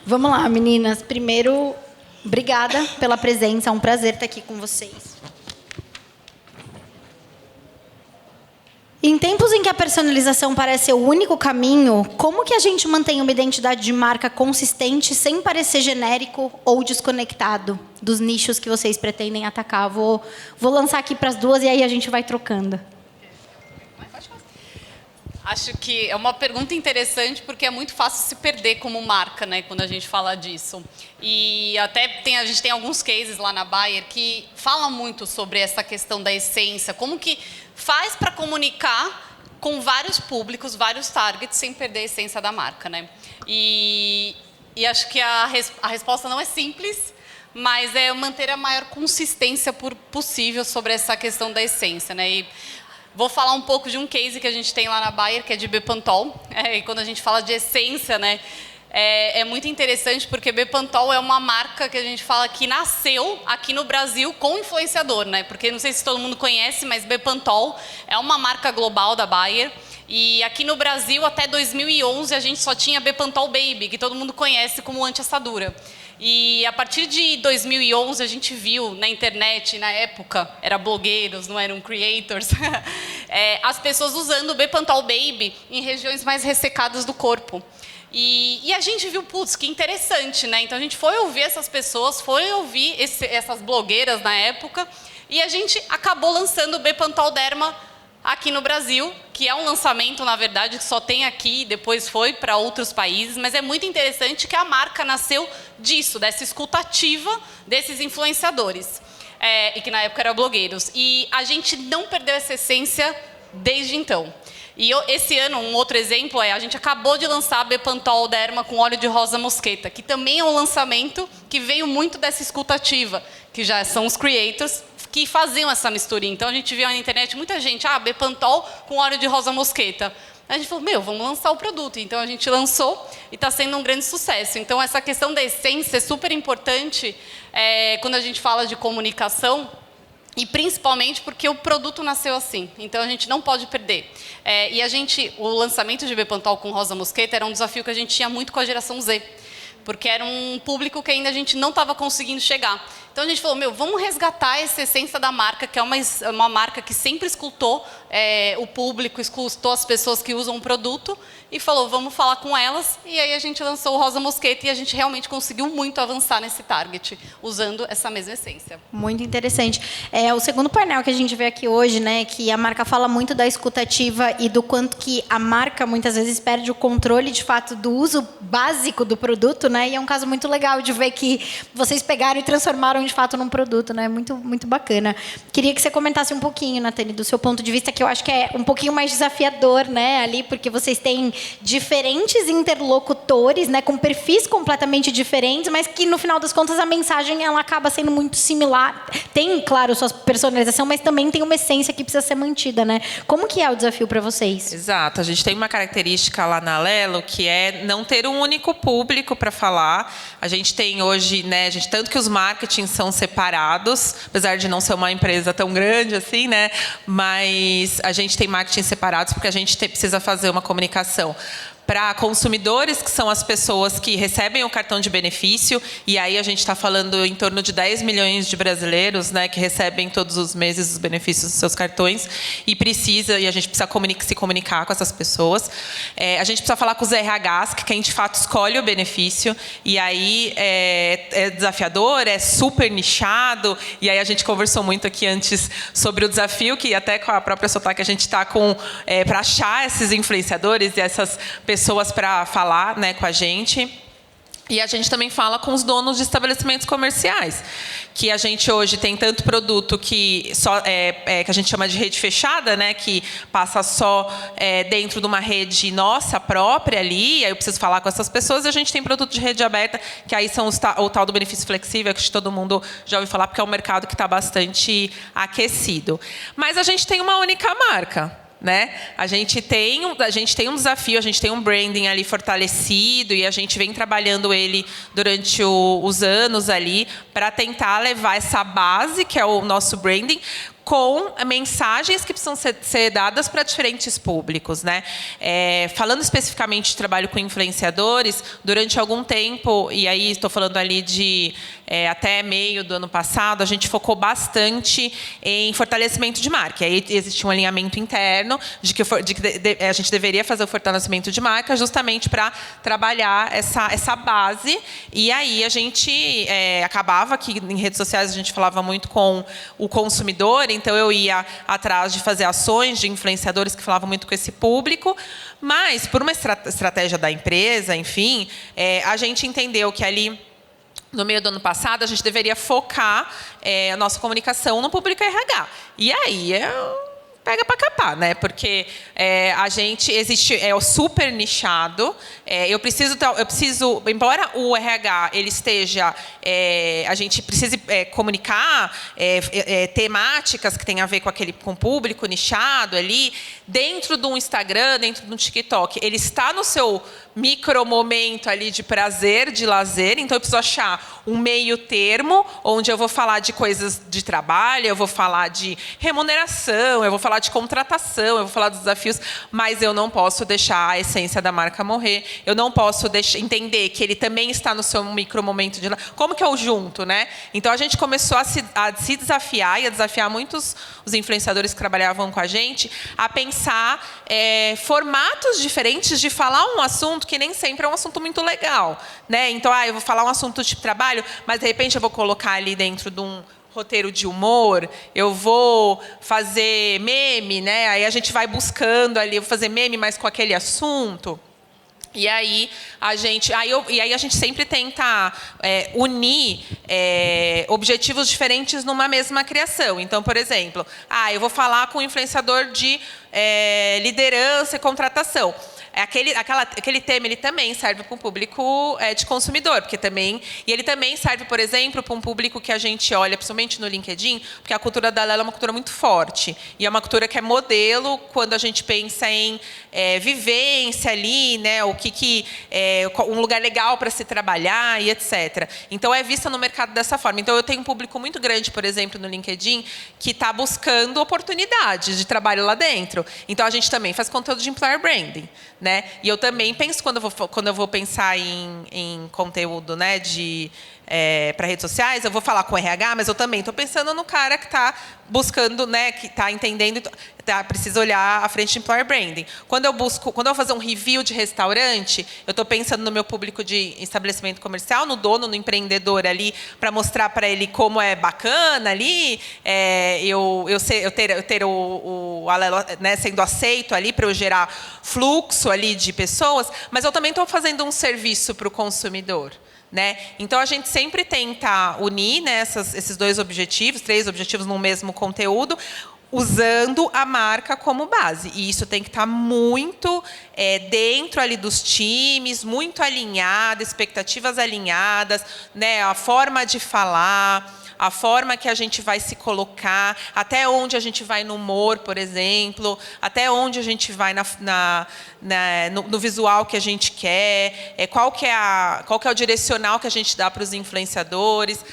Vamos lá, meninas. Primeiro, obrigada pela presença. É um prazer estar aqui com vocês. Em tempos em que a personalização parece ser o único caminho, como que a gente mantém uma identidade de marca consistente sem parecer genérico ou desconectado dos nichos que vocês pretendem atacar? Vou lançar aqui para as duas e aí a gente vai trocando. Acho que é uma pergunta interessante porque é muito fácil se perder como marca, né, quando a gente fala disso. E até a gente tem alguns cases lá na Bayer que falam muito sobre essa questão da essência, como que faz para comunicar com vários públicos, vários targets, sem perder a essência da marca, né? E acho que a resposta não é simples, mas é manter a maior consistência possível sobre essa questão da essência, né? E vou falar um pouco de um case que a gente tem lá na Bayer, que é de Bepantol. E quando a gente fala de essência, né, é muito interessante porque Bepantol é uma marca que a gente fala que nasceu aqui no Brasil com influenciador, né? Porque não sei se todo mundo conhece, mas Bepantol é uma marca global da Bayer. E aqui no Brasil, até 2011, a gente só tinha Bepantol Baby, que todo mundo conhece como anti-assadura. E a partir de 2011, a gente viu na internet, na época, era blogueiros, não eram creators, as pessoas usando o Bepantol Baby em regiões mais ressecadas do corpo. E a gente viu, putz, que interessante, né? Então a gente foi ouvir essas pessoas, foi ouvir essas blogueiras na época, e a gente acabou lançando o Bepantol Derma aqui no Brasil, que é um lançamento, na verdade, que só tem aqui e depois foi para outros países, mas é muito interessante que a marca nasceu disso, dessa escutativa desses influenciadores, e que na época eram blogueiros. E a gente não perdeu essa essência desde então. E esse ano, um outro exemplo a gente acabou de lançar a Bepantol Derma com óleo de rosa mosqueta, que também é um lançamento que veio muito dessa escutativa, que já são os creators, que faziam essa misturinha. Então, a gente viu na internet muita gente, Bepantol com óleo de rosa mosqueta. A gente falou, vamos lançar o produto. Então, a gente lançou e está sendo um grande sucesso. Então, essa questão da essência é super importante quando a gente fala de comunicação, e principalmente porque o produto nasceu assim. Então, a gente não pode perder. O lançamento de Bepantol com rosa mosqueta era um desafio que a gente tinha muito com a geração Z, porque era um público que ainda a gente não estava conseguindo chegar. Então, a gente falou, vamos resgatar essa essência da marca, que é uma marca que sempre escutou o público, escutou as pessoas que usam o produto, e falou, vamos falar com elas. E aí a gente lançou o Rosa Mosqueta e a gente realmente conseguiu muito avançar nesse target, usando essa mesma essência. Muito interessante. O segundo painel que a gente vê aqui hoje, né, que a marca fala muito da escutativa e do quanto que a marca muitas vezes perde o controle, de fato, do uso básico do produto, né? E é um caso muito legal de ver que vocês pegaram e transformaram de fato num produto, né? Muito, muito bacana. Queria que você comentasse um pouquinho, Nathalie, do seu ponto de vista, que eu acho que é um pouquinho mais desafiador, né, ali, porque vocês têm diferentes interlocutores, né, com perfis completamente diferentes, mas que no final das contas a mensagem ela acaba sendo muito similar. Tem, claro, sua personalização, mas também tem uma essência que precisa ser mantida, né? Como que é o desafio para vocês? Exato. A gente tem uma característica lá na Lelo que é não ter um único público para falar. A gente tem hoje, né, tanto que os marketings são separados, apesar de não ser uma empresa tão grande assim, né, mas a gente tem marketing separados porque a gente precisa fazer uma comunicação para consumidores, que são as pessoas que recebem o cartão de benefício, e aí a gente está falando em torno de 10 milhões de brasileiros, né, que recebem todos os meses os benefícios dos seus cartões, e a gente precisa se comunicar com essas pessoas. A gente precisa falar com os RHs, que quem de fato escolhe o benefício, e aí é desafiador, é super nichado, e aí a gente conversou muito aqui antes sobre o desafio, que até com a própria Sotaque a gente está para achar esses influenciadores e essas pessoas para falar, né, com a gente. E a gente também fala com os donos de estabelecimentos comerciais, que a gente hoje tem tanto produto que que a gente chama de rede fechada, né, que passa só dentro de uma rede nossa própria ali, aí eu preciso falar com essas pessoas, e a gente tem produto de rede aberta, que aí são o tal do benefício flexível, que todo mundo já ouviu falar, porque é um mercado que está bastante aquecido. Mas a gente tem uma única marca, né? A gente tem um desafio, a gente tem um branding ali fortalecido, e a gente vem trabalhando ele durante os anos ali para tentar levar essa base, que é o nosso branding, com mensagens que precisam ser dadas para diferentes públicos, né? Falando especificamente de trabalho com influenciadores, durante algum tempo, e aí estou falando ali de até meio do ano passado, a gente focou bastante em fortalecimento de marca. E aí existe um alinhamento interno de que a gente deveria fazer o fortalecimento de marca justamente para trabalhar essa base. E aí a gente acabava que em redes sociais a gente falava muito com o consumidor, então eu ia atrás de fazer ações de influenciadores que falavam muito com esse público, mas por uma estratégia da empresa, enfim, a gente entendeu que ali no meio do ano passado a gente deveria focar a nossa comunicação no público RH. E aí pega para capar, né? Porque a gente existe o super nichado. Eu preciso, embora o RH ele esteja, a gente precise comunicar temáticas que têm a ver com o público nichado ali dentro do Instagram, dentro do TikTok. Ele está no seu micro momento ali de prazer, de lazer. Então eu preciso achar um meio termo onde eu vou falar de coisas de trabalho, eu vou falar de remuneração, eu vou falar de contratação, eu vou falar dos desafios, mas eu não posso deixar a essência da marca morrer. Eu não posso entender que ele também está no seu micro momento de... Como que eu junto, né? Então a gente começou a se desafiar e a desafiar muitos os influenciadores que trabalhavam com a gente a pensar formatos diferentes de falar um assunto que nem sempre é um assunto muito legal, né? Então, eu vou falar um assunto de trabalho, mas de repente eu vou colocar ali dentro de um roteiro de humor, eu vou fazer meme, né? Aí a gente vai buscando ali, eu vou fazer meme, mas com aquele assunto. E aí a gente sempre tenta unir objetivos diferentes numa mesma criação. Então, por exemplo, eu vou falar com um influenciador de liderança e contratação. Aquele tema ele também serve para um público de consumidor, e ele também serve, por exemplo, para um público que a gente olha, principalmente no LinkedIn, porque a cultura da Lelo é uma cultura muito forte e é uma cultura que é modelo quando a gente pensa em vivência ali, né, um lugar legal para se trabalhar e etc. Então é vista no mercado dessa forma. Então eu tenho um público muito grande, por exemplo, no LinkedIn, que está buscando oportunidades de trabalho lá dentro. Então a gente também faz conteúdo de employer branding, né? E eu também penso, quando eu vou pensar em conteúdo, né, para redes sociais, eu vou falar com o RH, mas eu também estou pensando no cara que está buscando, né, que está entendendo, precisa olhar à frente de employer branding. Quando eu vou fazer um review de restaurante, eu estou pensando no meu público de estabelecimento comercial, no dono, no empreendedor ali, para mostrar para ele como é bacana ali, eu ter o Alelo, né, sendo aceito ali para eu gerar fluxo ali de pessoas, mas eu também estou fazendo um serviço para o consumidor, né? Então a gente sempre tenta unir, né, esses dois objetivos, 3 objetivos no mesmo conteúdo, usando a marca como base. E isso tem que estar muito dentro ali dos times, muito alinhado, expectativas alinhadas, né, a forma de falar, a forma que a gente vai se colocar, até onde a gente vai no humor, por exemplo, até onde a gente vai no visual que a gente quer, qual que é o direcional que a gente dá para os influenciadores.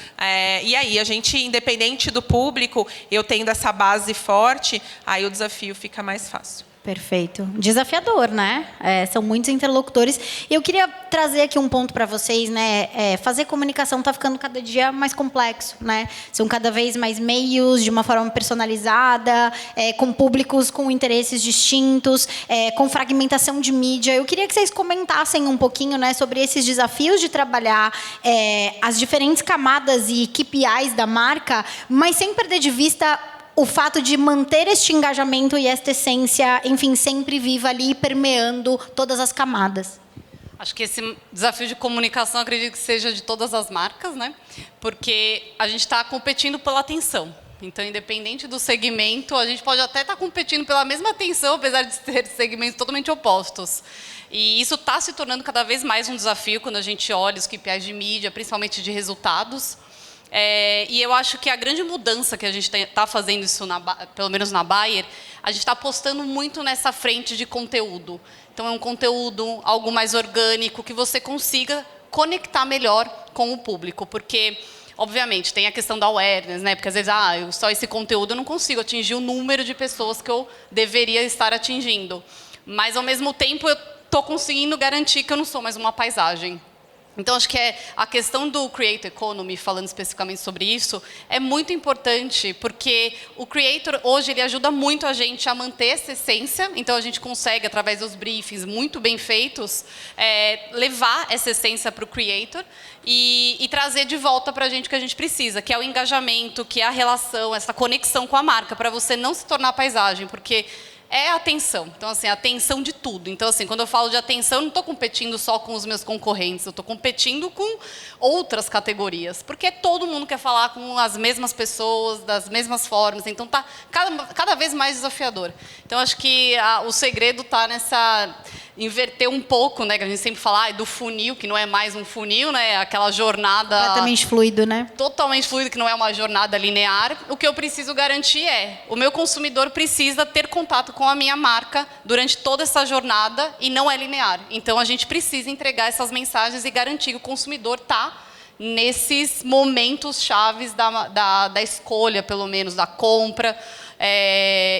E aí, a gente, independente do público, eu tendo essa base forte, aí o desafio fica mais fácil. Perfeito. Desafiador, né? São muitos interlocutores. Eu queria trazer aqui um ponto para vocês, né? Fazer comunicação está ficando cada dia mais complexo, né? São cada vez mais meios, de uma forma personalizada, com públicos com interesses distintos, com fragmentação de mídia. Eu queria que vocês comentassem um pouquinho, né, sobre esses desafios de trabalhar as diferentes camadas e KPIs da marca, mas sem perder de vista o fato de manter este engajamento e esta essência, enfim, sempre viva ali, permeando todas as camadas. Acho que esse desafio de comunicação, acredito que seja de todas as marcas, né? Porque a gente está competindo pela atenção. Então, independente do segmento, a gente pode até estar competindo pela mesma atenção, apesar de ter segmentos totalmente opostos. E isso está se tornando cada vez mais um desafio quando a gente olha os KPIs de mídia, principalmente de resultados. E eu acho que a grande mudança que a gente está fazendo isso, pelo menos na Bayer, a gente está apostando muito nessa frente de conteúdo. Então, é um conteúdo, algo mais orgânico, que você consiga conectar melhor com o público. Porque obviamente, tem a questão da awareness, né? Porque às vezes, só esse conteúdo eu não consigo atingir o número de pessoas que eu deveria estar atingindo. Mas, ao mesmo tempo, eu estou conseguindo garantir que eu não sou mais uma paisagem. Então, acho que a questão do Creator Economy, falando especificamente sobre isso, é muito importante, porque o Creator, hoje, ele ajuda muito a gente a manter essa essência. Então, a gente consegue, através dos briefings muito bem feitos, levar essa essência para o Creator e trazer de volta para a gente o que a gente precisa, que é o engajamento, que é a relação, essa conexão com a marca, para você não se tornar paisagem, porque é a atenção. Então, assim, a atenção de tudo. Então, assim, quando eu falo de atenção, eu não estou competindo só com os meus concorrentes, eu estou competindo com outras categorias. Porque todo mundo quer falar com as mesmas pessoas, das mesmas formas. Então, está cada vez mais desafiador. Então, acho que o segredo está nessa inverter um pouco, né? Que a gente sempre fala do funil, que não é mais um funil, né? Aquela jornada completamente fluido, né? Totalmente fluido, que não é uma jornada linear. O que eu preciso garantir o meu consumidor precisa ter contato com a minha marca durante toda essa jornada e não é linear. Então, a gente precisa entregar essas mensagens e garantir que o consumidor está nesses momentos chaves da escolha, pelo menos, da compra.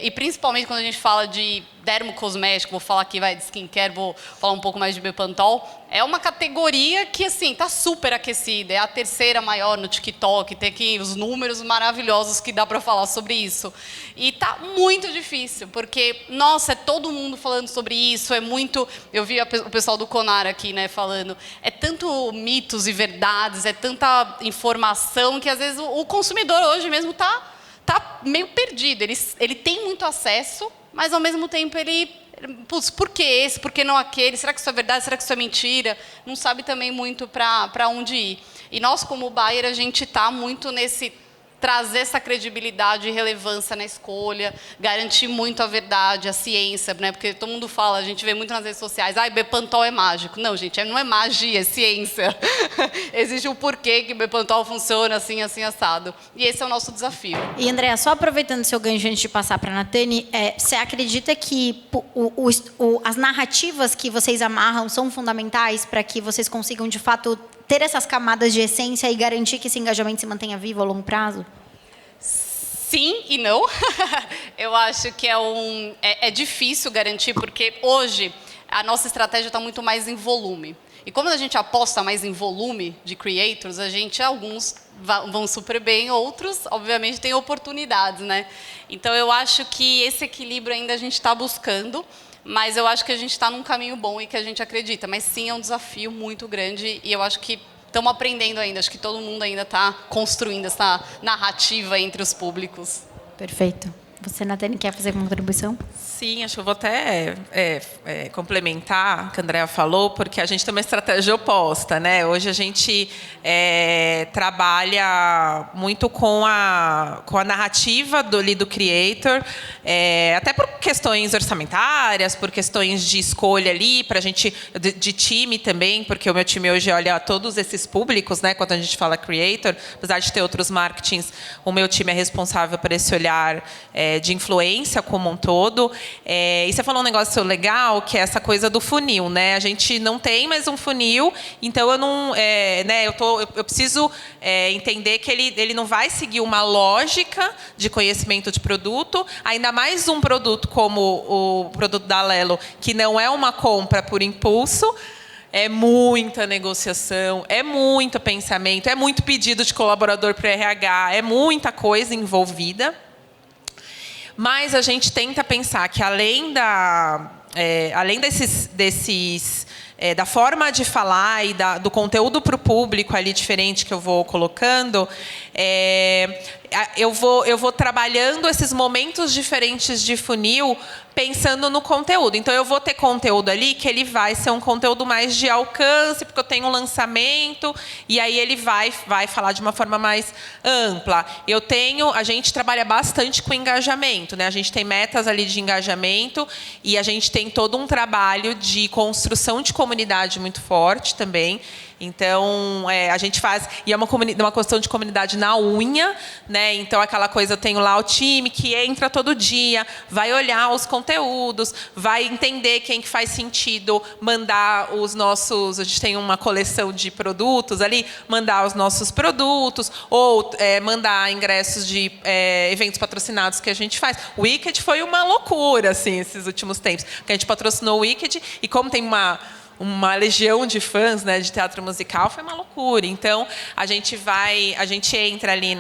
E principalmente quando a gente fala de dermocosmético, vou falar aqui de skincare, vou falar um pouco mais de Bepantol, é uma categoria que assim está super aquecida, é a terceira maior no TikTok, tem aqui os números maravilhosos que dá para falar sobre isso. E está muito difícil, porque, nossa, é todo mundo falando sobre isso, é muito... Eu vi o pessoal do Conar aqui, né, falando, é tanto mitos e verdades, é tanta informação que às vezes o consumidor hoje mesmo está meio perdido. Ele tem muito acesso, mas ao mesmo tempo putz, por que esse, por que não aquele? Será que isso é verdade? Será que isso é mentira? Não sabe também muito para onde ir. E nós, como buyer, a gente está muito nesse trazer essa credibilidade e relevância na escolha, garantir muito a verdade, a ciência, né? Porque todo mundo fala, a gente vê muito nas redes sociais, Bepantol é mágico. Não, gente, não é magia, é ciência. Existe um porquê que Bepantol funciona assim, assim, assado. E esse é o nosso desafio. E, Andréa, só aproveitando seu gancho antes de passar para a Natane, você acredita que as narrativas que vocês amarram são fundamentais para que vocês consigam, de fato, ter essas camadas de essência e garantir que esse engajamento se mantenha vivo a longo prazo? Sim e não. Eu acho que é difícil garantir, porque hoje a nossa estratégia está muito mais em volume. E como a gente aposta mais em volume de creators, alguns vão super bem, outros, obviamente, têm oportunidades, né? Então, eu acho que esse equilíbrio ainda a gente está buscando, mas eu acho que a gente está num caminho bom e que a gente acredita. Mas sim, é um desafio muito grande e eu acho que estamos aprendendo ainda. Acho que todo mundo ainda está construindo essa narrativa entre os públicos. Perfeito. Você, Natane, quer fazer uma contribuição? Sim, acho que eu vou até complementar o que a Andréa falou, porque a gente tem uma estratégia oposta, né? Hoje a gente trabalha muito com a narrativa do creator, até por questões orçamentárias, por questões de escolha ali, para a gente, de time também, porque o meu time hoje olha todos esses públicos, né? Quando a gente fala creator, apesar de ter outros marketings, o meu time é responsável por esse olhar de influência como um todo. E você falou um negócio legal, que é essa coisa do funil, né? A gente não tem mais um funil, então eu não, né? Eu preciso entender que ele não vai seguir uma lógica de conhecimento de produto, ainda mais um produto como o produto da Alelo, que não é uma compra por impulso. É muita negociação, é muito pensamento, é muito pedido de colaborador para o RH, é muita coisa envolvida. Mas a gente tenta pensar que, além da forma de falar e do conteúdo para o público ali diferente que eu vou colocando, eu vou trabalhando esses momentos diferentes de funil pensando no conteúdo. Então, eu vou ter conteúdo ali que ele vai ser um conteúdo mais de alcance, porque eu tenho um lançamento, e aí ele vai falar de uma forma mais ampla. A gente trabalha bastante com engajamento, né? A gente tem metas ali de engajamento, e a gente tem todo um trabalho de construção de comunidade comunidade muito forte também. Então, a gente faz... E é uma questão de comunidade na unha, né? Então, aquela coisa, eu tenho lá o time que entra todo dia, vai olhar os conteúdos, vai entender quem que faz sentido mandar os nossos... A gente tem uma coleção de produtos ali, mandar os nossos produtos, ou mandar ingressos de eventos patrocinados que a gente faz. O Wicked foi uma loucura, assim, esses últimos tempos. Porque a gente patrocinou o Wicked, e como tem uma legião de fãs, né, de teatro musical, foi uma loucura. Então, a gente entra ali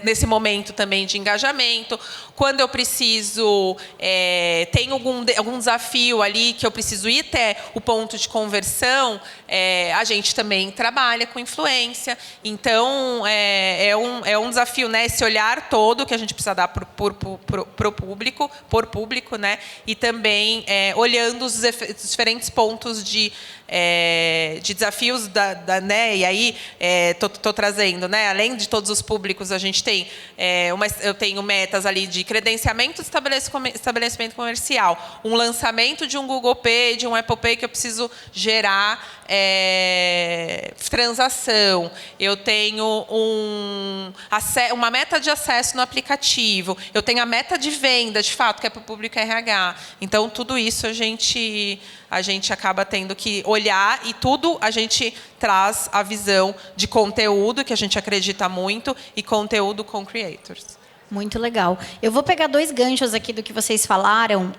nesse momento também de engajamento. Quando eu preciso, tem algum desafio ali que eu preciso ir até o ponto de conversão, a gente também trabalha com influência. Então, é um desafio, né, esse olhar todo que a gente precisa dar por público, né, e também olhando os diferentes pontos de desafios né, e aí tô trazendo, né, além de todos os públicos, a gente tem eu tenho metas ali de credenciamento de estabelecimento comercial, um lançamento de um Google Pay, de um Apple Pay que eu preciso gerar transação, eu tenho uma meta de acesso no aplicativo, eu tenho a meta de venda, de fato, que é para o público RH. Então, tudo isso a gente acaba tendo que olhar, e tudo a gente traz a visão de conteúdo, que a gente acredita muito, e conteúdo com creators. Muito legal. Eu vou pegar 2 ganchos aqui do que vocês falaram.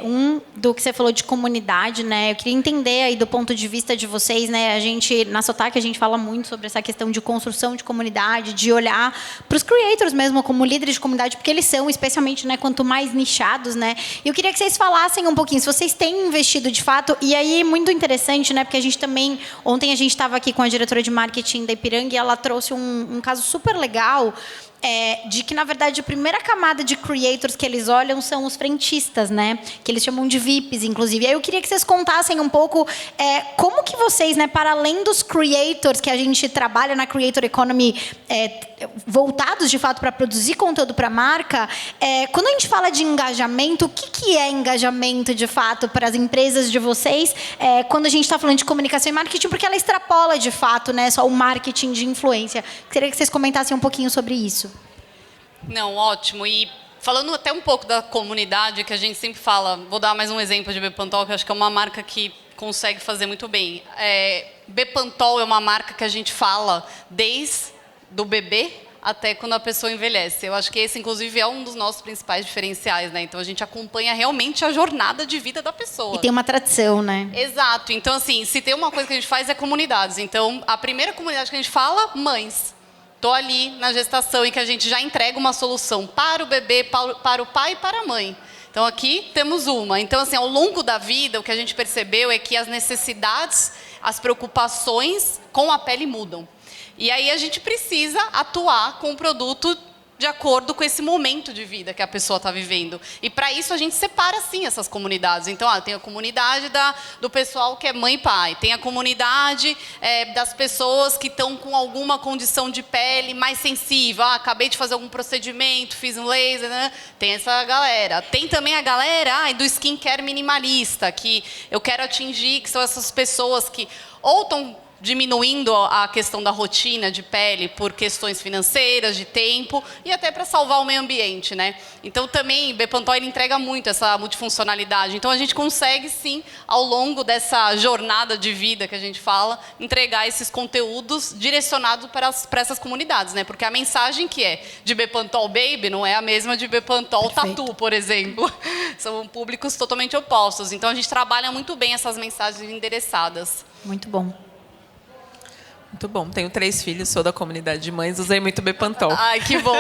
Um do que você falou de comunidade, né? Eu queria entender aí do ponto de vista de vocês, né? A gente, na Sotaque, a gente fala muito sobre essa questão de construção de comunidade, de olhar para os creators mesmo como líderes de comunidade, porque eles são, especialmente, né, quanto mais nichados, né? E eu queria que vocês falassem um pouquinho, se vocês têm investido de fato, e aí muito interessante, né? Porque a gente também, ontem a gente estava aqui com a diretora de marketing da Ipiranga e ela trouxe um caso super legal, de que, na verdade, a primeira camada de creators que eles olham são os frentistas, né? Que eles chamam de VIPs, inclusive. E aí eu queria que vocês contassem um pouco como que vocês, né, para além dos creators que a gente trabalha na Creator Economy, voltados, de fato, para produzir conteúdo para a marca, quando a gente fala de engajamento, o que é engajamento, de fato, para as empresas de vocês, quando a gente está falando de comunicação e marketing, porque ela extrapola, de fato, né, só o marketing de influência. Queria que vocês comentassem um pouquinho sobre isso. Não, ótimo. E falando até um pouco da comunidade, que a gente sempre fala, vou dar mais um exemplo de Bepantol, que eu acho que é uma marca que consegue fazer muito bem. Bepantol é uma marca que a gente fala desde do bebê até quando a pessoa envelhece. Eu acho que esse, inclusive, é um dos nossos principais diferenciais, né? Então, a gente acompanha realmente a jornada de vida da pessoa. E tem uma tradição, né? Exato. Então, assim, se tem uma coisa que a gente faz é comunidades. Então, a primeira comunidade que a gente fala, mães. Estou ali na gestação em que a gente já entrega uma solução para o bebê, para o pai e para a mãe. Então, aqui temos uma. Então, assim, ao longo da vida, o que a gente percebeu é que as necessidades, as preocupações com a pele mudam. E aí a gente precisa atuar com o produto de acordo com esse momento de vida que a pessoa está vivendo. E para isso a gente separa, sim, essas comunidades. Então, tem a comunidade do pessoal que é mãe e pai. Tem a comunidade das pessoas que estão com alguma condição de pele mais sensível. Acabei de fazer algum procedimento, fiz um laser, né? Tem essa galera. Tem também a galera do skincare minimalista, que eu quero atingir, que são essas pessoas que ou estão diminuindo a questão da rotina de pele por questões financeiras, de tempo, e até para salvar o meio ambiente, né? Então, também, Bepantol entrega muito essa multifuncionalidade. Então, a gente consegue, sim, ao longo dessa jornada de vida que a gente fala, entregar esses conteúdos direcionados para essas comunidades, né? Porque a mensagem que é de Bepantol Baby não é a mesma de Bepantol Tatu, por exemplo. São públicos totalmente opostos. Então, a gente trabalha muito bem essas mensagens endereçadas. Muito bom. Muito bom. Tenho 3 filhos, sou da comunidade de mães, usei muito Bepantol. Ai, que bom.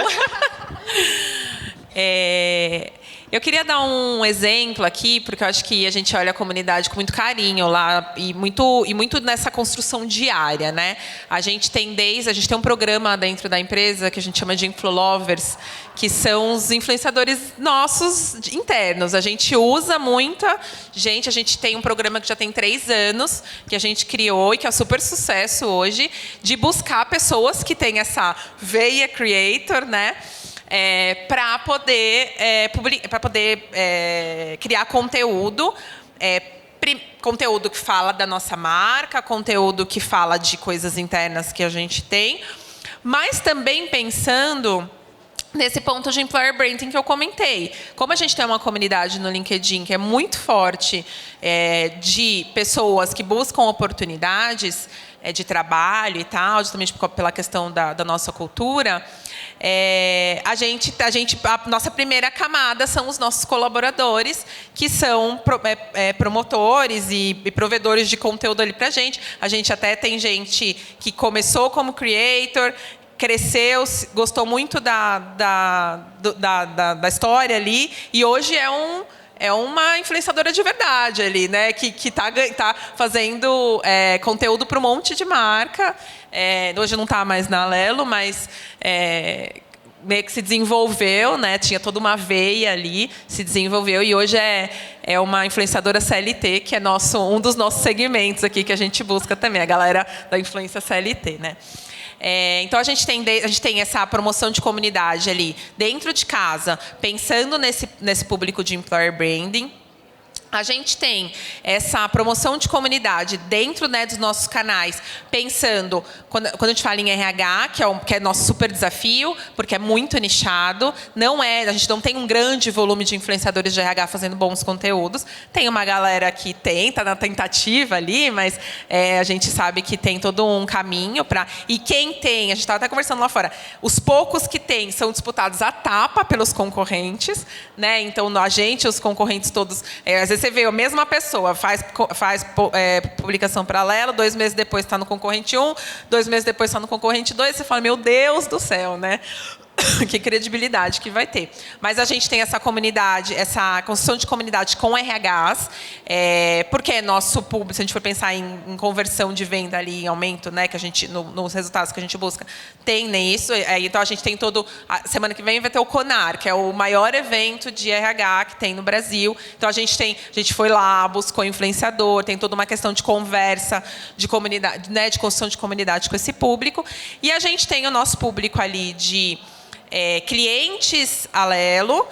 Eu queria dar um exemplo aqui, porque eu acho que a gente olha a comunidade com muito carinho lá e muito nessa construção diária, né? A gente tem um programa dentro da empresa que a gente chama de Influlovers, que são os influenciadores nossos internos. A gente usa muita gente, a gente tem um programa que já tem 3 anos, que a gente criou e que é um super sucesso hoje, de buscar pessoas que têm essa veia creator, né? Para poder criar conteúdo conteúdo que fala da nossa marca, conteúdo que fala de coisas internas que a gente tem, mas também pensando nesse ponto de employer branding que eu comentei. Como a gente tem uma comunidade no LinkedIn que é muito forte de pessoas que buscam oportunidades de trabalho e tal, justamente pela questão da nossa cultura, a nossa primeira camada são os nossos colaboradores, que são promotores e provedores de conteúdo ali para a gente. A gente até tem gente que começou como creator, cresceu, gostou muito da história ali, e hoje é uma influenciadora de verdade ali, né? Que tá fazendo conteúdo para um monte de marca. Hoje não está mais na Alelo, mas meio que se desenvolveu, né? Tinha toda uma veia ali, se desenvolveu, e hoje é uma influenciadora CLT, que é um dos nossos segmentos aqui que a gente busca também, a galera da influência CLT, né? Então, a gente tem essa promoção de comunidade ali dentro de casa, pensando nesse público de employer branding. A gente tem essa promoção de comunidade dentro, né, dos nossos canais, pensando, quando a gente fala em RH, que é nosso super desafio, porque é muito nichado, a gente não tem um grande volume de influenciadores de RH fazendo bons conteúdos. Tem uma galera que está na tentativa ali, mas a gente sabe que tem todo um caminho para... E quem tem, a gente estava até conversando lá fora, os poucos que tem são disputados à tapa pelos concorrentes, né? Então, os concorrentes todos... às vezes você vê a mesma pessoa, faz publicação para a Alelo, 2 meses depois está no concorrente 1, 2 meses depois está no concorrente 2, você fala, meu Deus do céu, né? Que credibilidade que vai ter. Mas a gente tem essa comunidade, essa construção de comunidade com RHs, porque é nosso público, se a gente for pensar em conversão de venda ali, em aumento, né, que a gente, nos resultados que a gente busca, tem nisso. Então, a gente tem a semana que vem vai ter o CONAR, que é o maior evento de RH que tem no Brasil. Então, a gente foi lá, buscou influenciador, tem toda uma questão de conversa, de comunidade, né, de construção de comunidade com esse público. E a gente tem o nosso público ali de clientes Alelo,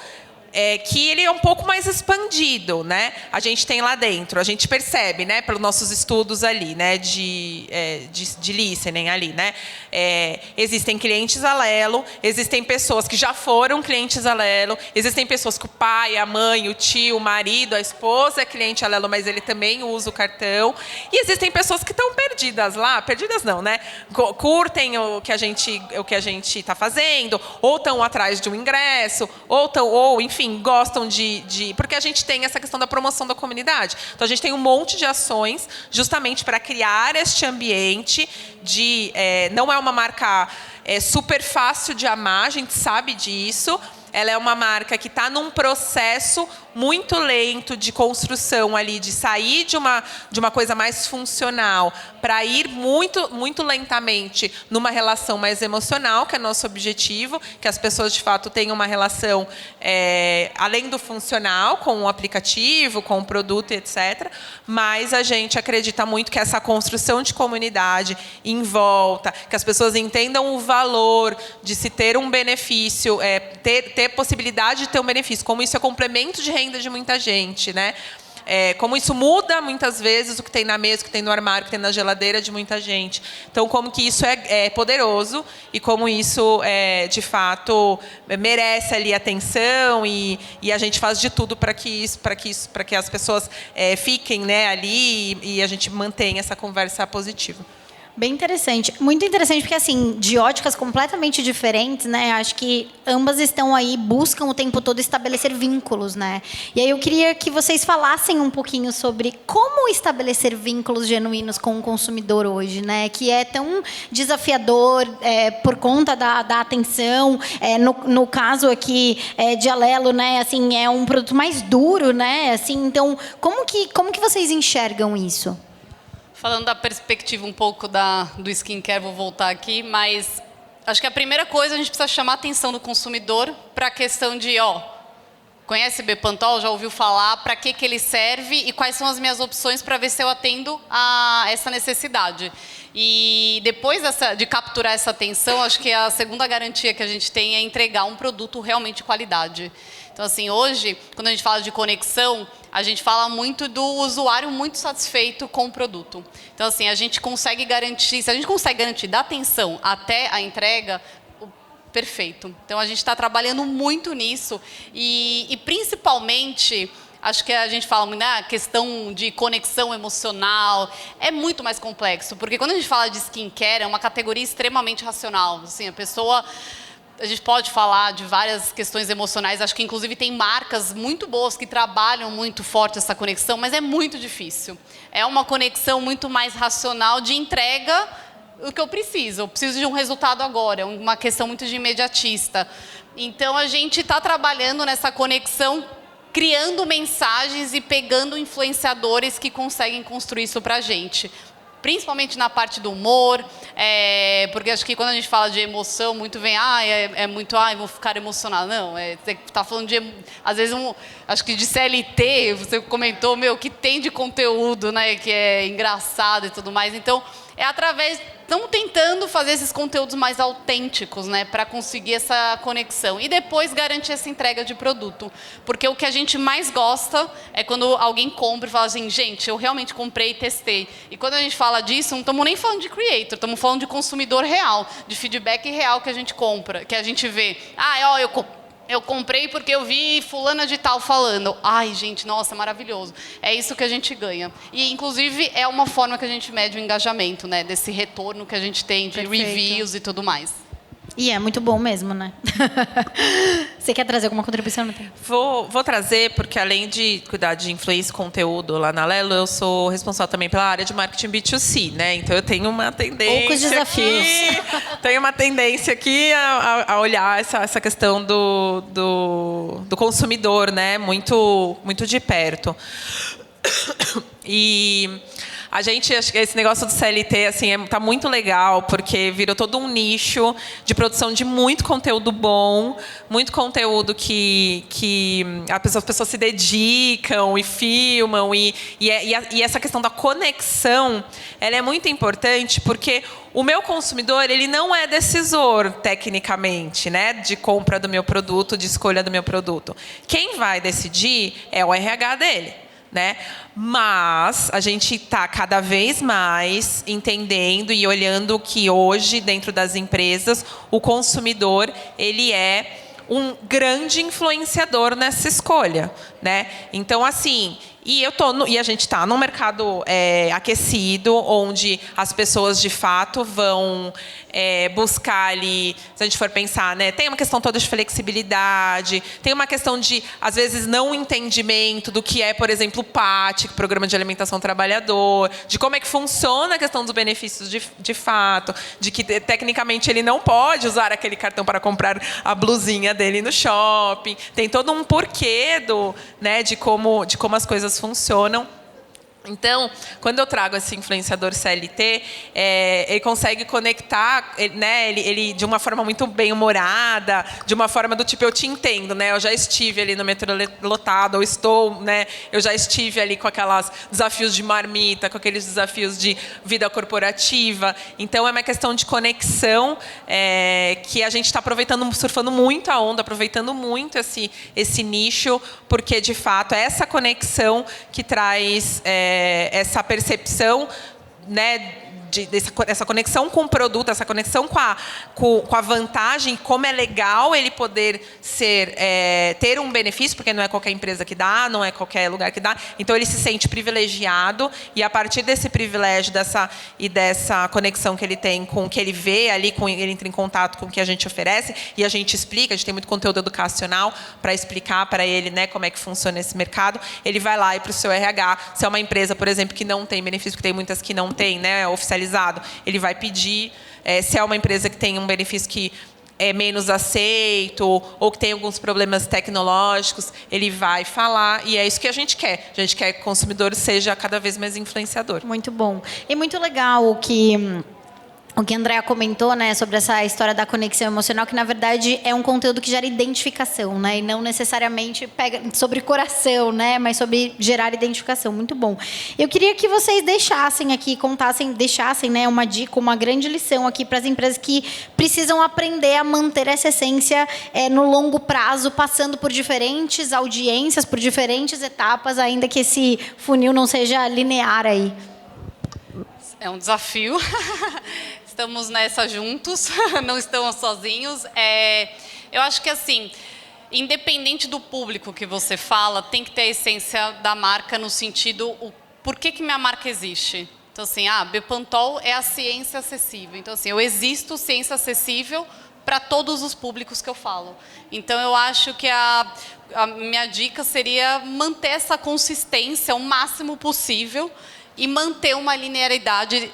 que ele é um pouco mais expandido, né? A gente tem lá dentro, a gente percebe, né, pelos nossos estudos ali, né, de listening ali, né? Existem clientes Alelo, existem pessoas que já foram clientes Alelo, existem pessoas que o pai, a mãe, o tio, o marido, a esposa é cliente Alelo, mas ele também usa o cartão. E existem pessoas que estão perdidas lá, perdidas não, né? Curtem o que a gente está fazendo, ou estão atrás de um ingresso, ou enfim, gostam porque a gente tem essa questão da promoção da comunidade. Então, a gente tem um monte de ações justamente para criar este ambiente não é uma marca super fácil de amar, a gente sabe disso. Ela é uma marca que está num processo muito lento de construção ali, de sair de uma coisa mais funcional para ir muito, muito lentamente numa relação mais emocional, que é nosso objetivo, que as pessoas, de fato, tenham uma relação além do funcional, com o aplicativo, com o produto, etc. Mas a gente acredita muito que essa construção de comunidade em volta, que as pessoas entendam o valor de se ter um benefício, ter possibilidade de ter um benefício, como isso é complemento de renda de muita gente, né? Como isso muda, muitas vezes, o que tem na mesa, o que tem no armário, o que tem na geladeira de muita gente. Então, como que isso é poderoso e como isso, de fato, merece ali atenção e a gente faz de tudo para que as pessoas fiquem, né, ali e a gente mantenha essa conversa positiva. Bem interessante. Muito interessante, porque, assim, de óticas completamente diferentes, né? Acho que ambas estão aí, buscam o tempo todo estabelecer vínculos, né? E aí eu queria que vocês falassem um pouquinho sobre como estabelecer vínculos genuínos com o consumidor hoje, né? Que é tão desafiador por conta da atenção. No caso aqui de Alelo, né? Assim, é um produto mais duro, né? Assim, então, como que vocês enxergam isso? Falando da perspectiva um pouco do skincare, vou voltar aqui, mas acho que a primeira coisa, a gente precisa chamar a atenção do consumidor para a questão de, conhece Bepantol, já ouviu falar, para que ele serve e quais são as minhas opções para ver se eu atendo a essa necessidade. E depois de capturar essa atenção, acho que a segunda garantia que a gente tem é entregar um produto realmente de qualidade. Então, assim, hoje, quando a gente fala de conexão, a gente fala muito do usuário muito satisfeito com o produto. Então, assim, a gente consegue garantir, se a gente consegue garantir da atenção até a entrega, perfeito. Então, a gente está trabalhando muito nisso e principalmente, acho que a gente fala muito, né, a questão de conexão emocional é muito mais complexo, porque quando a gente fala de skincare, é uma categoria extremamente racional. Assim, a gente pode falar de várias questões emocionais, acho que inclusive tem marcas muito boas que trabalham muito forte essa conexão, mas é muito difícil. É uma conexão muito mais racional de entrega. O que eu preciso de um resultado agora, é uma questão muito de imediatista. Então, a gente está trabalhando nessa conexão, criando mensagens e pegando influenciadores que conseguem construir isso para a gente. Principalmente na parte do humor, porque acho que quando a gente fala de emoção, muito vem, eu vou ficar emocionado. Não, você está falando de, às vezes, acho que de CLT, você comentou, que tem de conteúdo, né, que é engraçado e tudo mais. Então, estamos tentando fazer esses conteúdos mais autênticos, né, para conseguir essa conexão. E depois garantir essa entrega de produto. Porque o que a gente mais gosta é quando alguém compra e fala assim, gente, eu realmente comprei e testei. E quando a gente fala disso, não estamos nem falando de creator, estamos falando de consumidor real, de feedback real que a gente compra, que a gente vê. Eu comprei porque eu vi fulana de tal falando. Ai, gente, nossa, maravilhoso. É isso que a gente ganha. E, inclusive, é uma forma que a gente mede o engajamento, né? Desse retorno que a gente tem de Perfeito. reviews e tudo mais. E é muito bom mesmo, né? Você quer trazer alguma contribuição, Natália? Vou trazer, porque além de cuidar de influência e conteúdo lá na Lelo, eu sou responsável também pela área de marketing B2C, né? Então, eu tenho uma tendência Poucos desafios. Tenho uma tendência aqui a olhar essa questão do consumidor, né? Muito, muito de perto. E a gente, acho que esse negócio do CLT, assim, tá muito legal, porque virou todo um nicho de produção de muito conteúdo bom, muito conteúdo que as pessoas se dedicam e filmam, e essa questão da conexão, ela é muito importante, porque o meu consumidor, ele não é decisor, tecnicamente, né, de compra do meu produto, de escolha do meu produto. Quem vai decidir é o RH dele, né? Mas a gente está cada vez mais entendendo e olhando que hoje, dentro das empresas, o consumidor, ele é um grande influenciador nessa escolha, né? Então, assim, e a gente está num mercado aquecido, onde as pessoas, de fato, vão buscar ali, se a gente for pensar, né, tem uma questão toda de flexibilidade, tem uma questão de, às vezes, não entendimento do que é, por exemplo, o PAT, Programa de Alimentação Trabalhador, de como é que funciona a questão dos benefícios de fato, de que, tecnicamente, ele não pode usar aquele cartão para comprar a blusinha dele no shopping. Tem todo um porquê de como as coisas funcionam. Então, quando eu trago esse influenciador CLT, ele consegue conectar, né, ele de uma forma muito bem-humorada, de uma forma do tipo, eu te entendo, né? Eu já estive ali no metrô lotado, ou estou, né? Eu já estive ali com aqueles desafios de marmita, com aqueles desafios de vida corporativa. Então, é uma questão de conexão que a gente está aproveitando, surfando muito a onda, aproveitando muito esse nicho, porque, de fato, é essa conexão que traz essa percepção, né, essa conexão com o produto, essa conexão com a vantagem, como é legal ele poder ter um benefício, porque não é qualquer empresa que dá, não é qualquer lugar que dá. Então, ele se sente privilegiado, e a partir desse privilégio dessa conexão que ele tem com o que ele vê ali, ele entra em contato com o que a gente oferece, e a gente explica, a gente tem muito conteúdo educacional para explicar para ele, né, como é que funciona esse mercado. Ele vai lá e para o seu RH, se é uma empresa, por exemplo, que não tem benefício, porque tem muitas que não tem, né, oficializado, ele vai pedir. Se é uma empresa que tem um benefício que é menos aceito ou que tem alguns problemas tecnológicos, ele vai falar, e é isso que a gente quer. A gente quer que o consumidor seja cada vez mais influenciador. Muito bom. E muito legal que o que a Andrea comentou, né, sobre essa história da conexão emocional, que na verdade é um conteúdo que gera identificação, né, e não necessariamente pega sobre coração, né, mas sobre gerar identificação. Muito bom. Eu queria que vocês deixassem aqui, deixassem, né, uma dica, uma grande lição aqui para as empresas que precisam aprender a manter essa essência no longo prazo, passando por diferentes audiências, por diferentes etapas, ainda que esse funil não seja linear aí. É um desafio. Estamos nessa juntos, não estamos sozinhos. Eu acho que, assim, independente do público que você fala, tem que ter a essência da marca no sentido, por que minha marca existe? Então, assim, Bepantol é a ciência acessível. Então, assim, eu existo ciência acessível para todos os públicos que eu falo. Então, eu acho que a minha dica seria manter essa consistência o máximo possível e manter uma linearidade,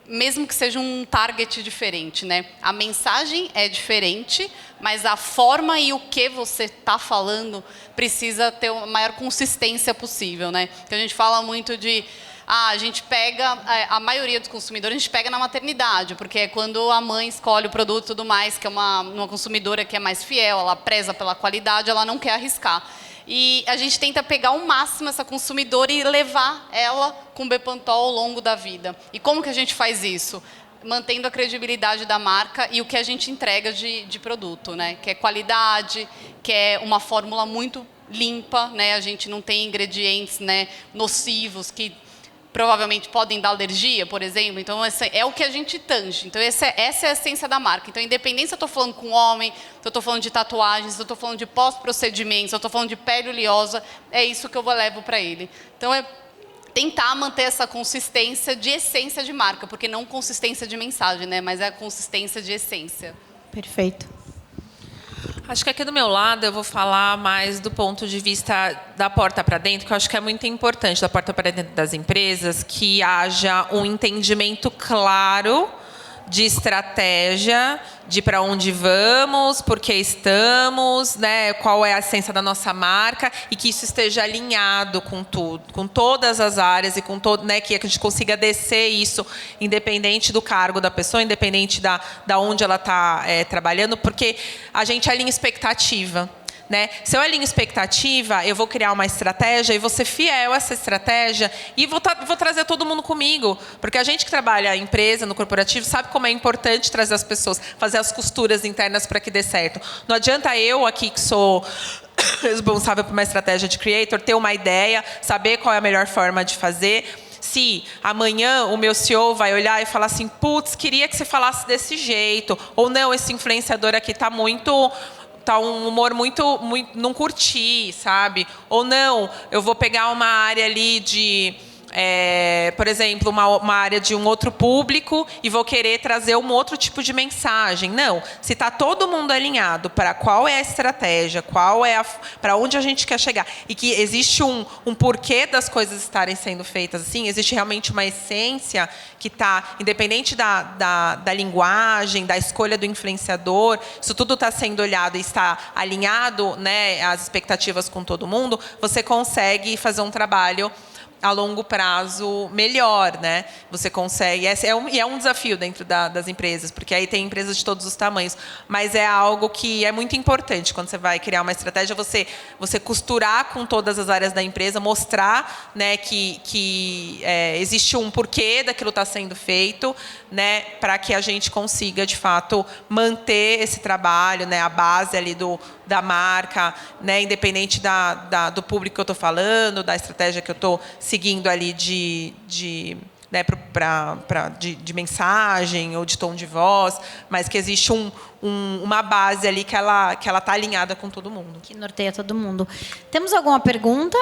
mesmo que seja um target diferente, né? A mensagem é diferente, mas a forma e o que você está falando precisa ter a maior consistência possível, né? Então, a gente fala muito de... a gente pega... A maioria dos consumidores, a gente pega na maternidade, porque é quando a mãe escolhe o produto e tudo mais, que é uma consumidora que é mais fiel, ela preza pela qualidade, ela não quer arriscar. E a gente tenta pegar ao máximo essa consumidora e levar ela com Bepantol ao longo da vida. E como que a gente faz isso? Mantendo a credibilidade da marca e o que a gente entrega de produto, né? Que é qualidade, que é uma fórmula muito limpa, né? A gente não tem ingredientes, né, nocivos que provavelmente podem dar alergia, por exemplo. Então, é o que a gente tange. Então, essa é a essência da marca. Então, independente se eu estou falando com homem, se eu estou falando de tatuagens, se eu estou falando de pós-procedimentos, se eu estou falando de pele oleosa, é isso que eu levo para ele. Então, é tentar manter essa consistência de essência de marca, porque não consistência de mensagem, né? Mas é a consistência de essência. Perfeito. Acho que aqui do meu lado eu vou falar mais do ponto de vista da porta para dentro, que eu acho que é muito importante, da porta para dentro das empresas, que haja um entendimento claro de estratégia, de para onde vamos, por que estamos, né, qual é a essência da nossa marca, e que isso esteja alinhado com tudo, com todas as áreas e com todo, né, que a gente consiga descer isso, independente do cargo da pessoa, independente da onde ela está trabalhando, porque a gente alinha expectativa. Né? Se eu alinho expectativa, eu vou criar uma estratégia e vou ser fiel a essa estratégia e vou trazer todo mundo comigo. Porque a gente que trabalha em empresa, no corporativo, sabe como é importante trazer as pessoas, fazer as costuras internas para que dê certo. Não adianta eu aqui, que sou responsável por uma estratégia de creator, ter uma ideia, saber qual é a melhor forma de fazer. Se amanhã o meu CEO vai olhar e falar assim, putz, queria que você falasse desse jeito. Ou não, esse influenciador aqui está um humor muito, não curti, sabe? Ou não, eu vou pegar uma área ali de, por exemplo, uma área de um outro público e vou querer trazer um outro tipo de mensagem. Não, se está todo mundo alinhado para qual é a estratégia, para onde a gente quer chegar, e que existe um porquê das coisas estarem sendo feitas assim, existe realmente uma essência que está, independente da linguagem, da escolha do influenciador, isso tudo está sendo olhado e está alinhado, né, às expectativas com todo mundo, você consegue fazer um trabalho a longo prazo melhor, né? Você consegue... E é um desafio dentro das empresas, porque aí tem empresas de todos os tamanhos, mas é algo que é muito importante quando você vai criar uma estratégia, você costurar com todas as áreas da empresa, mostrar, né, que existe um porquê daquilo estar sendo feito, né, para que a gente consiga, de fato, manter esse trabalho, né, a base ali da marca, né, independente do público que eu estou falando, da estratégia que eu estou seguindo ali de mensagem ou de tom de voz, mas que existe uma base ali que ela está alinhada com todo mundo. Que norteia todo mundo. Temos alguma pergunta?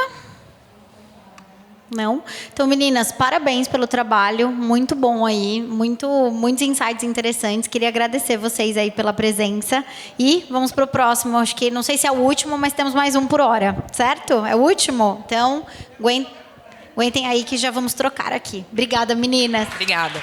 Não? Então, meninas, parabéns pelo trabalho, muito bom aí, muitos insights interessantes. Queria agradecer vocês aí pela presença e vamos para o próximo. Acho que, não sei se é o último, mas temos mais um por hora, certo? É o último? Então, aguentem aí que já vamos trocar aqui. Obrigada, meninas. Obrigada.